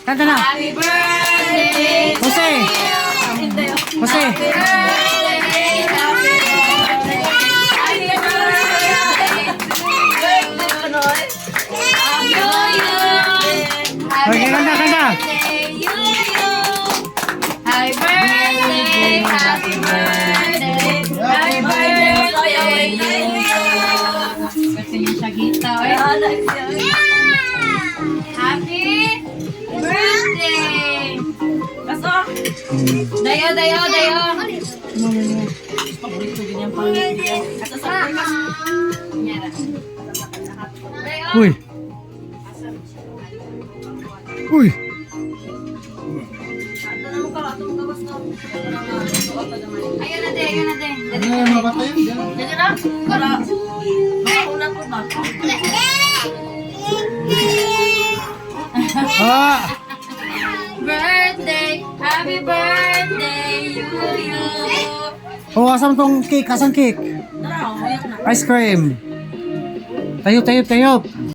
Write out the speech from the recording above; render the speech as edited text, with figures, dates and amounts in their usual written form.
Kanta na. Happy birthday. Jose. Jose. Happy birthday. Happy birthday. Happy birthday. Okay, kanta, kanta. Happy birthday. Happy birthday. Happy birthday. Gusto niya siya kita. Happy birthday. Kaso. Dayo. Paborito din yung pangyayon. At sa Uy. Uy. Ayun na din. Ano yung mapatay? Dali na. Para makaunat ko ba? Ah. Birthday! Happy birthday, Yuyo! Oh, asam tong cake? Asan cake? Tara, uyak na. Ice cream. Tayo.